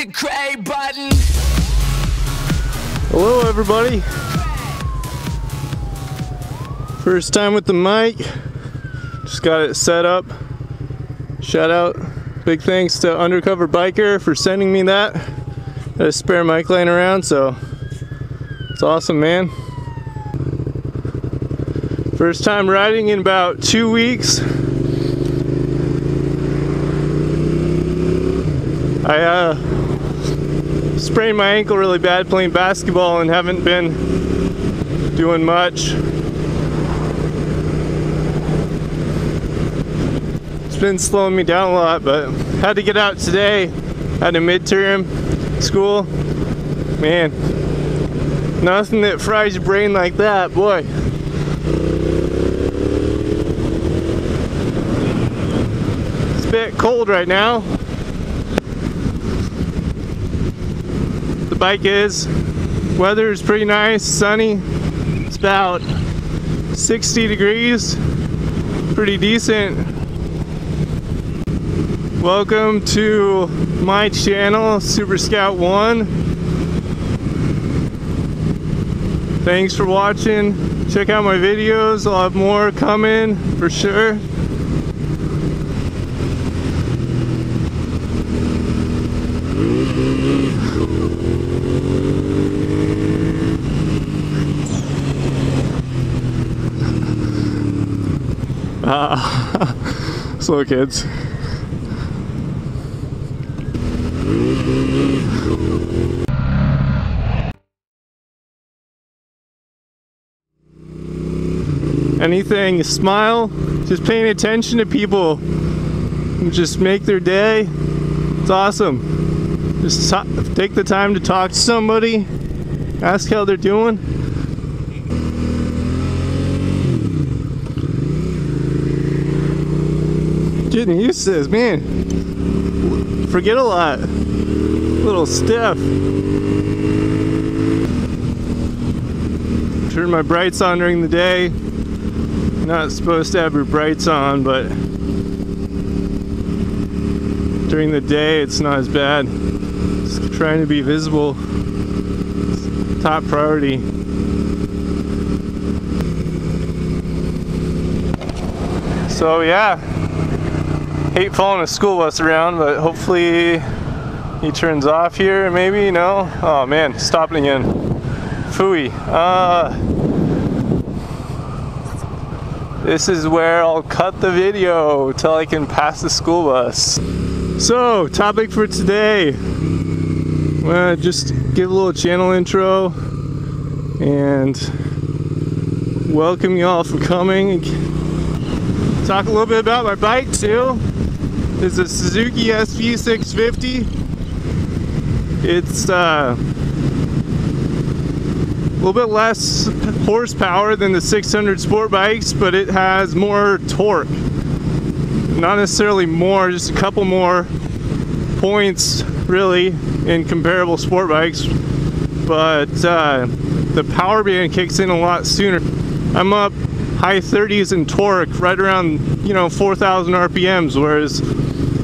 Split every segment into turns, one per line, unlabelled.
the gray button.
Hello everybody. First time with the mic. Just got it set up. Shout out, big thanks to Undercover Biker for sending me that. Got a spare mic laying around, so it's awesome, man. First time riding in about 2 weeks. I sprained my ankle really bad playing basketball and haven't been doing much. It's been slowing me down a lot, but had to get out today. Had a midterm school. Man, nothing that fries your brain like that, boy. It's a bit cold right now. The bike is. Weather is pretty nice, sunny. It's about 60 degrees. Pretty decent. Welcome to my channel, SuperScout1. Thanks for watching. Check out my videos. I'll have more coming for sure. Slow kids. Anything, smile, just paying attention to people, just make their day. It's awesome. Just take the time to talk to somebody, ask how they're doing. Getting used to this, man. Forget a lot. A little stiff. Turn my brights on during the day. Not supposed to have your brights on, but during the day it's not as bad. Just trying to be visible. It's top priority. So yeah. Hate following a school bus around, but hopefully he turns off here, maybe, no? Oh man, stopping again. Phooey. This is where I'll cut the video till I can pass the school bus. So, topic for today. I'm gonna just give a little channel intro and welcome you all for coming. Talk a little bit about my bike too. It's a Suzuki SV650. It's a little bit less horsepower than the 600 sport bikes, but it has more torque. Not necessarily more, just a couple more points really in comparable sport bikes, but the power band kicks in a lot sooner. I'm up high 30s in torque, right around 4,000 RPMs, whereas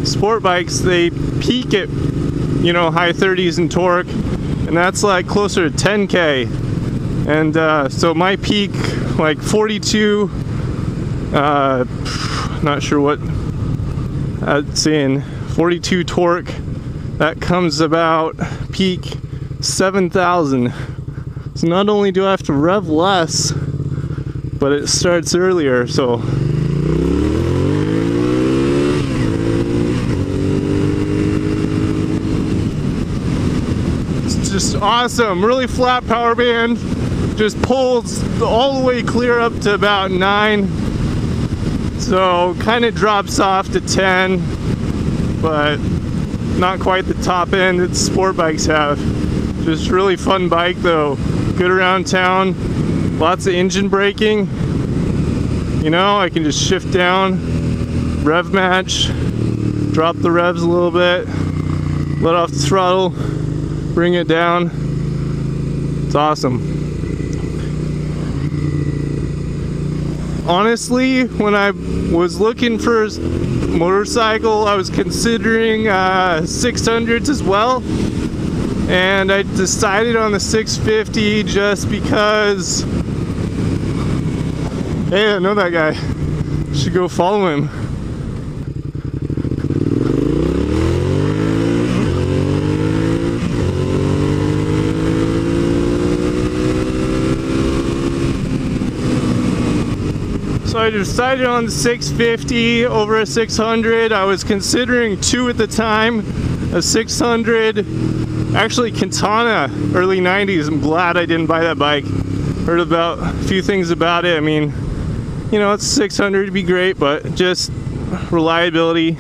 sport bikes, they peak at high 30s in torque, and that's like closer to 10k. And so my peak, like 42, not sure what I'd saying, 42 torque, that comes about peak 7,000. So not only do I have to rev less, but it starts earlier, so it's just awesome. Really flat power band, just pulls all the way clear up to about 9, so kind of drops off to 10, but not quite the top end that sport bikes have. Just really fun bike though, good around town. Lots of engine braking. I can just shift down, rev match, drop the revs a little bit, let off the throttle, bring it down. It's awesome. Honestly, when I was looking for a motorcycle, I was considering 600s as well. And I decided on the 650 just because, hey, I know that guy. Should go follow him. So I decided on the 650 over a 600. I was considering two at the time, a 600, actually Katana, early 90s. I'm glad I didn't buy that bike. Heard about a few things about it. I mean, you know, it's 600 to be great, but just reliability,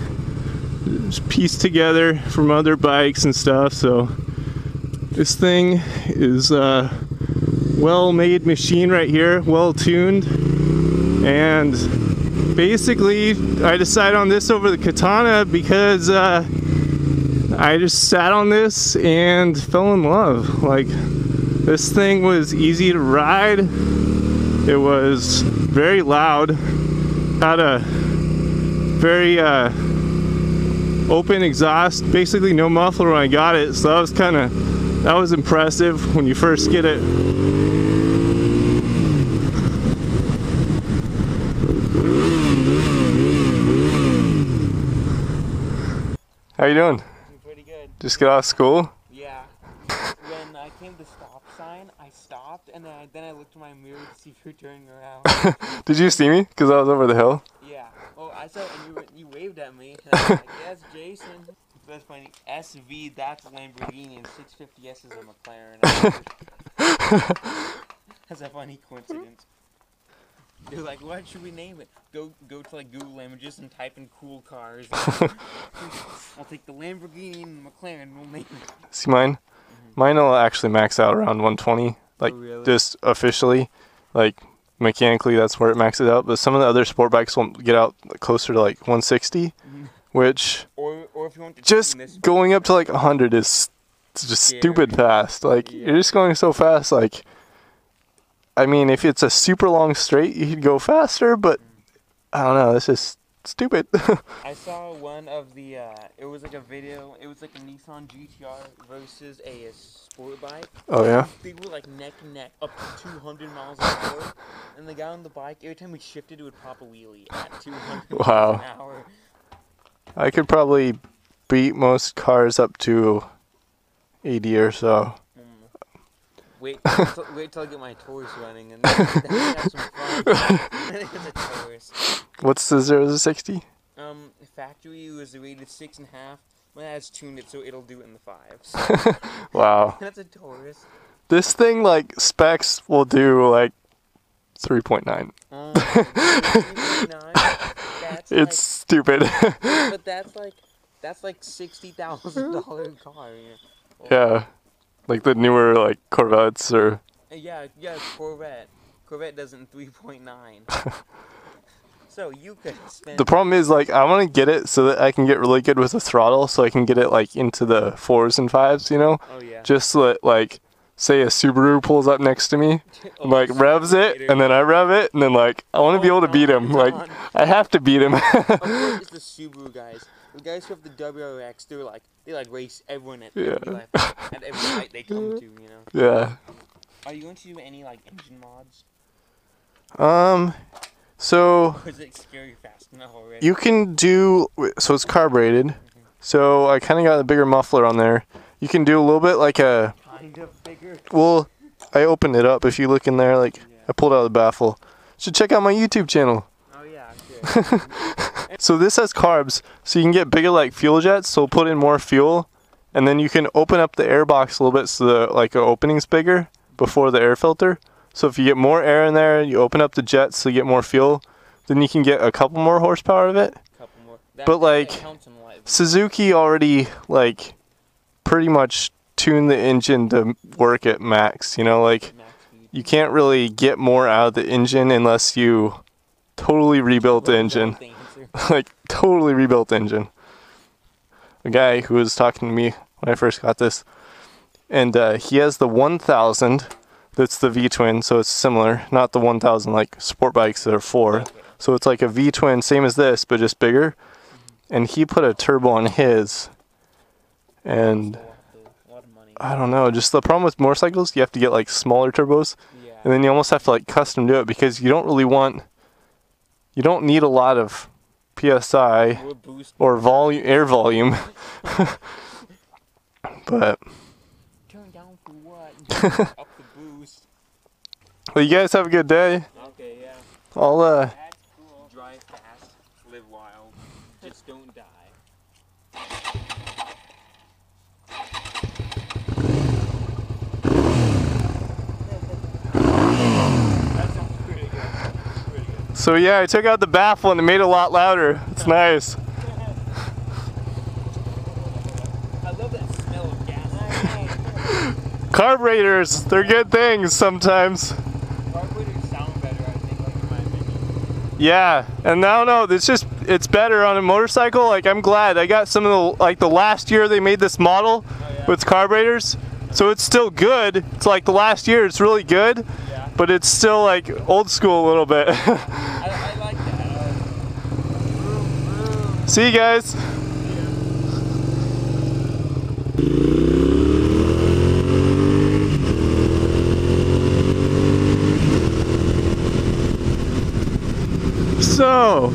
just pieced together from other bikes and stuff. So this thing is a well-made machine right here, well-tuned. And basically I decided on this over the Katana because I just sat on this and fell in love. Like, this thing was easy to ride, it was very loud, had a very open exhaust, basically no muffler when I got it, so that was impressive when you first get it. How you doing?
Pretty good.
Just got off school?
Yeah. When I came to the stop sign, I stopped, and then I looked in my mirror to see if you were turning around.
Did you see me? Because I was over the hill?
Yeah. Oh, I saw it, and you waved at me. And I was like, yes, Jason. That's funny. SV, that's a Lamborghini, and 650s is a McLaren. That's a funny coincidence. They're like, what should we name it? Go to like Google Images and type in cool cars. I'll take the Lamborghini and the McLaren. We'll name it.
See mine? Mine will actually max out around 120. Like,
oh, really?
Just officially. Like, mechanically, that's where it maxes out. But some of the other sport bikes will get out closer to like 160, which
or if you want to
just going up to like 100 is just stupid fast. Like, you're just going so fast. Like, I mean, if it's a super long straight, you could go faster, but I don't know, it's just stupid.
I saw one of the, it was like a video, it was like a Nissan GTR versus a sport bike.
Oh, yeah?
They were like neck and neck, up to 200 miles an hour, and the guy on the bike, every time we shifted, it would pop a wheelie at 200 miles an hour.
I could probably beat most cars up to 80 or so.
Wait till I get my Taurus running, and then have some fun. It's a Taurus.
What's the 0 to 60?
Factory was rated 6.5. My dad's tuned it so it'll do it in the 5s.
Wow.
That's a Taurus.
This thing, like, specs will do like 3.9.
3.9?
It's like, stupid.
But that's like $60,000 car.
Yeah. Like the newer, like, Corvettes or...
Yeah, Corvette. Corvette does it in 3.9. So you could spend...
The problem is, like, I want to get it so that I can get really good with the throttle, so I can get it, like, into the 4s and 5s, you know?
Oh, yeah.
Just so that, like, say a Subaru pulls up next to me, like, revs it, and then I rev it, and then, like, I want to be able to beat him. Like, I have to beat him.
Of course, it's the Subaru guys. The guys who have the WRX, they race everyone at every lap, at every fight they come to, you know.
Yeah.
Are you going to do any like engine mods?
So
or is it scary fast enough already?
you can do, so it's carbureted. So I kind of got a bigger muffler on there. You can do a little bit like a
kind of bigger.
Well, I opened it up. If you look in there, like I pulled out the baffle. You should check out my YouTube channel.
Oh yeah, sure.
So this has carbs, so you can get bigger like fuel jets, so put in more fuel, and then you can open up the air box a little bit so the opening's bigger before the air filter. So if you get more air in there, you open up the jets so you get more fuel, then you can get a couple more horsepower of it.
Couple more.
But like Suzuki already like pretty much tuned the engine to work at max, you know, like you can't really get more out of the engine unless you totally rebuilt the engine. Like, totally rebuilt the engine. A guy who was talking to me when I first got this, and he has the 1000, that's the V-twin, so it's similar, not the 1000 like sport bikes that are 4. Okay. So it's like a V-twin, same as this, but just bigger. And he put a turbo on his, and I don't know, just the problem with motorcycles, you have to get like smaller turbos.
Yeah.
And then you almost have to like custom do it because you don't really want, you don't need a lot of PSI or volume, air volume. But
turn down for what? Up the boost.
Well, you guys have a good day.
Okay, yeah.
I'll
That's cool. Drive fast, live wild, just don't die. That sounds pretty good. Pretty good.
So yeah, I took out the baffle and it made it a lot louder. It's nice.
I love that smell of gas.
Carburetors, they're good things sometimes.
Carburetors sound better, I think, like in my opinion.
Yeah, and I don't know, it's better on a motorcycle. Like, I'm glad I got some of the, like the last year they made this model with carburetors. So it's still good. It's like the last year, it's really good, but it's still like old school a little bit.
I like that.
See you guys. So,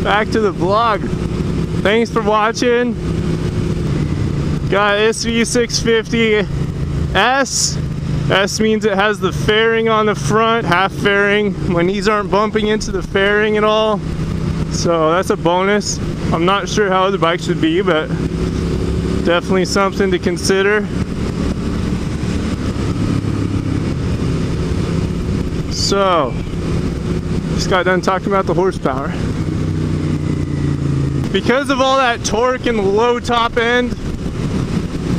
back to the vlog. Thanks for watching. Got SV650s. S means it has the fairing on the front, half fairing. My knees aren't bumping into the fairing at all. So that's a bonus. I'm not sure how other bikes would be, but definitely something to consider. So, just got done talking about the horsepower. Because of all that torque in the low top end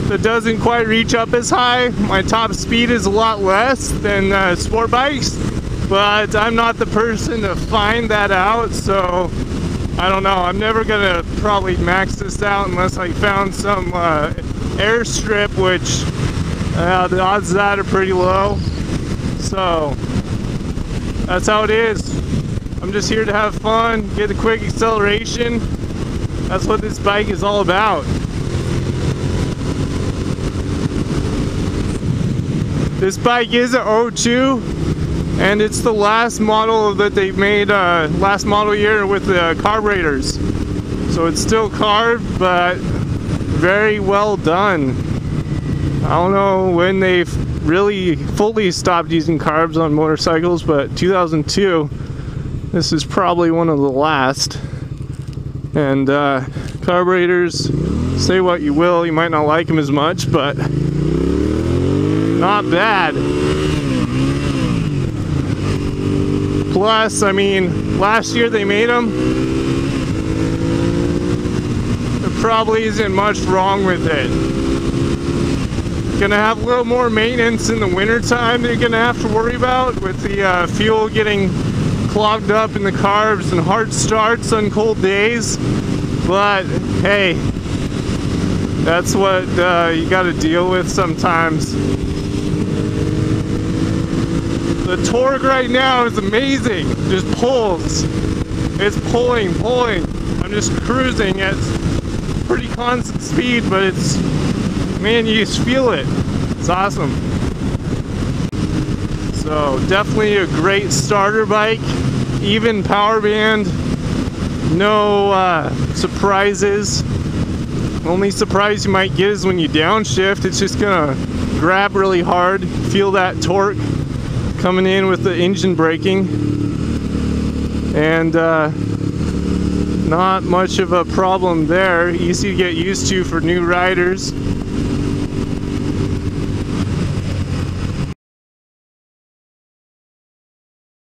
that doesn't quite reach up as high, my top speed is a lot less than sport bikes, but I'm not the person to find that out, so I don't know. I'm never gonna probably max this out unless I found some airstrip, which the odds of that are pretty low. So that's how it is. I'm just here to have fun, get a quick acceleration. That's what this bike is all about. This bike is an 02, and it's the last model that they've made, last model year with the carburetors. So it's still carved, but very well done. I don't know when they've really fully stopped using carbs on motorcycles, but 2002, this is probably one of the last. And carburetors, say what you will, you might not like them as much, but not bad. Plus, I mean, last year they made them. There probably isn't much wrong with it. Gonna have a little more maintenance in the winter time that you're gonna have to worry about with the fuel getting clogged up in the carbs and hard starts on cold days. But hey, that's what you gotta deal with sometimes. The torque right now is amazing. Just pulls. It's pulling. I'm just cruising at pretty constant speed, but it's, man, you just feel it. It's awesome. So definitely a great starter bike. Even power band. No surprises. Only surprise you might get is when you downshift. It's just gonna grab really hard. Feel that torque coming in with the engine braking, and not much of a problem there. Easy to get used to for new riders.